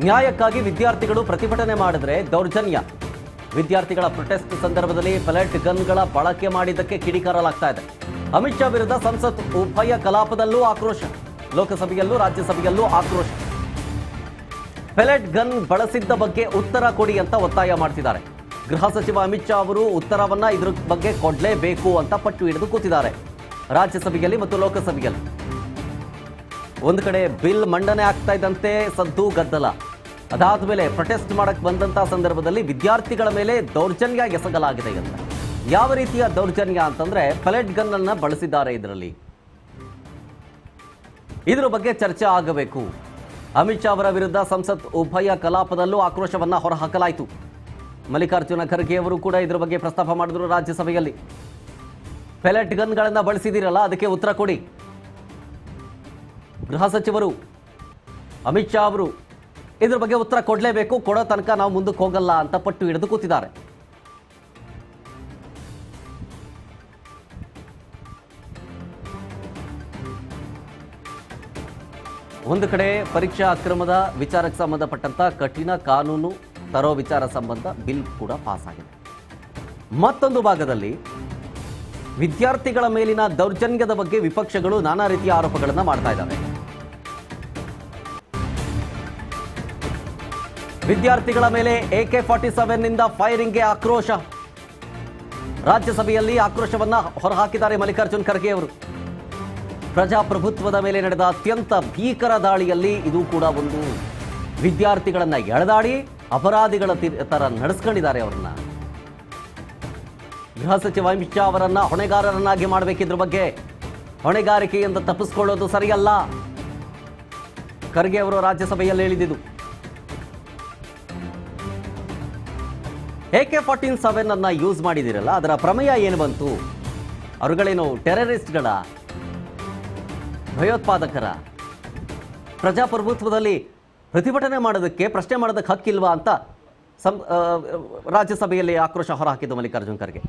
ನ್ಯಾಯಕ್ಕಾಗಿ ವಿದ್ಯಾರ್ಥಿಗಳು ಪ್ರತಿಭಟನೆ ಮಾಡಿದ್ರೆ ದೌರ್ಜನ್ಯ. ವಿದ್ಯಾರ್ಥಿಗಳ ಪ್ರೊಟೆಸ್ಟ್ ಸಂದರ್ಭದಲ್ಲಿ ಪೆಲೆಟ್ ಗನ್ಗಳ ಬಳಕೆ ಮಾಡಿದ್ದಕ್ಕೆ ಕಿಡಿಕಾರಲಾಗ್ತಾ ಇದೆ. ಅಮಿತ್ ಶಾ ವಿರುದ್ಧ ಸಂಸತ್ ಉಭಯ ಕಲಾಪದಲ್ಲೂ ಆಕ್ರೋಶ, ಲೋಕಸಭೆಯಲ್ಲೂ ರಾಜ್ಯಸಭೆಯಲ್ಲೂ ಆಕ್ರೋಶ. ಪೆಲೆಟ್ ಗನ್ ಬಳಸಿದ್ದ ಬಗ್ಗೆ ಉತ್ತರ ಕೊಡಿ ಅಂತ ಒತ್ತಾಯ ಮಾಡ್ತಿದ್ದಾರೆ. ಗೃಹ ಸಚಿವ ಅಮಿತ್ ಶಾ ಅವರು ಉತ್ತರವನ್ನ ಇದ್ರ ಬಗ್ಗೆ ಕೊಡಲೇಬೇಕು ಅಂತ ಪಟ್ಟು ಹಿಡಿದು ಕೂತಿದ್ದಾರೆ ರಾಜ್ಯಸಭೆಯಲ್ಲಿ ಮತ್ತು ಲೋಕಸಭೆಯಲ್ಲಿ. ಒಂದು ಕಡೆ ಬಿಲ್ ಮಂಡನೆ ಆಗ್ತಾ ಇದ್ದಂತೆ ಸದ್ದು ಗದ್ದಲ. ಅದಾದ ಮೇಲೆ ಪ್ರೊಟೆಸ್ಟ್ ಮಾಡಕ್ಕೆ ಬಂದಂತ ಸಂದರ್ಭದಲ್ಲಿ ವಿದ್ಯಾರ್ಥಿಗಳ ಮೇಲೆ ದೌರ್ಜನ್ಯ ಎಸಗಲಾಗಿದೆ ಅಂತ. ಯಾವ ರೀತಿಯ ದೌರ್ಜನ್ಯ ಅಂತಂದ್ರೆ ಪೆಲೆಟ್ ಗನ್ ಅನ್ನ ಬಳಸಿದ್ದಾರೆ. ಇದ್ರ ಬಗ್ಗೆ ಚರ್ಚೆ ಆಗಬೇಕು. ಅಮಿತ್ ಶಾ ಅವರ ವಿರುದ್ಧ ಸಂಸತ್ ಉಭಯ ಕಲಾಪದಲ್ಲೂ ಆಕ್ರೋಶವನ್ನ ಹೊರಹಾಕಲಾಯಿತು. ಮಲ್ಲಿಕಾರ್ಜುನ ಖರ್ಗೆ ಅವರು ಕೂಡ ಇದ್ರ ಬಗ್ಗೆ ಪ್ರಸ್ತಾಪ ಮಾಡಿದ್ರು ರಾಜ್ಯಸಭೆಯಲ್ಲಿ. ಪೆಲೆಟ್ ಗನ್ಗಳನ್ನ ಬಳಸಿದಿರಲ್ಲ, ಅದಕ್ಕೆ ಉತ್ತರ ಕೊಡಿ. ಗೃಹ ಸಚಿವರು ಅಮಿತ್ ಶಾ ಅವರು ಇದ್ರ ಬಗ್ಗೆ ಉತ್ತರ ಕೊಡಲೇಬೇಕು, ಕೊಡೋ ತನಕ ನಾವು ಮುಂದಕ್ಕೆ ಹೋಗಲ್ಲ ಅಂತ ಪಟ್ಟು ಹಿಡಿದು ಕೂತಿದ್ದಾರೆ. ಒಂದು ಕಡೆ ಪರೀಕ್ಷಾ ಅಕ್ರಮದ ವಿಚಾರಕ್ಕೆ ಸಂಬಂಧಪಟ್ಟಂತ ಕಠಿಣ ಕಾನೂನು ತರೋ ವಿಚಾರ ಸಂಬಂಧ ಬಿಲ್ ಕೂಡ ಪಾಸ್ ಆಗಿದೆ. ಮತ್ತೊಂದು ಭಾಗದಲ್ಲಿ ವಿದ್ಯಾರ್ಥಿಗಳ ಮೇಲಿನ ದೌರ್ಜನ್ಯದ ಬಗ್ಗೆ ವಿಪಕ್ಷಗಳು ನಾನಾ ರೀತಿಯ ಆರೋಪಗಳನ್ನು ಮಾಡ್ತಾ ಇದ್ದಾವೆ. ವಿದ್ಯಾರ್ಥಿಗಳ ಮೇಲೆ AK-47 ನಿಂದ ಫೈರಿಂಗ್ಗೆ ಆಕ್ರೋಶ. ರಾಜ್ಯಸಭೆಯಲ್ಲಿ ಆಕ್ರೋಶವನ್ನ ಹೊರಹಾಕಿದ್ದಾರೆ ಮಲ್ಲಿಕಾರ್ಜುನ್ ಖರ್ಗೆ ಅವರು. ಪ್ರಜಾಪ್ರಭುತ್ವದ ಮೇಲೆ ನಡೆದ ಅತ್ಯಂತ ಭೀಕರ ದಾಳಿಯಲ್ಲಿ ಇದು ಕೂಡ ಒಂದು. ವಿದ್ಯಾರ್ಥಿಗಳನ್ನ ಎಳೆದಾಡಿ ಅಪರಾಧಿಗಳ ತರ ನಡೆಸ್ಕೊಂಡಿದ್ದಾರೆ ಅವರನ್ನ. ಗೃಹ ಸಚಿವ ಅಮಿತ್ ಶಾ ಅವರನ್ನ ಹೊಣೆಗಾರರನ್ನಾಗಿ ಮಾಡಬೇಕಿದ್ರ ಬಗ್ಗೆ. ಹೊಣೆಗಾರಿಕೆಯಿಂದ ತಪ್ಪಿಸ್ಕೊಳ್ಳೋದು ಸರಿಯಲ್ಲ, ಖರ್ಗೆ ಅವರು ರಾಜ್ಯಸಭೆಯಲ್ಲಿ ಹೇಳಿದ್ದು. AK-47 ಅನ್ನ ಯೂಸ್ ಮಾಡಿದಿರಲ್ಲ, ಅದರ ಪ್ರಮೇಯ ಏನು ಬಂತು? ಅವರುಗಳೇನು ಟೆರರಿಸ್ಟ್ಗಳ, ಭಯೋತ್ಪಾದಕರ? ಪ್ರಜಾಪ್ರಭುತ್ವದಲ್ಲಿ ಪ್ರತಿಭಟನೆ ಮಾಡೋದಕ್ಕೆ, ಪ್ರಶ್ನೆ ಮಾಡೋದಕ್ಕೆ ಹಕ್ಕಿಲ್ವಾ ಅಂತ ರಾಜ್ಯಸಭೆಯಲ್ಲಿ ಆಕ್ರೋಶ ಹೊರಹಾಕಿದ್ದು ಮಲ್ಲಿಕಾರ್ಜುನ್ ಖರ್ಗೆ.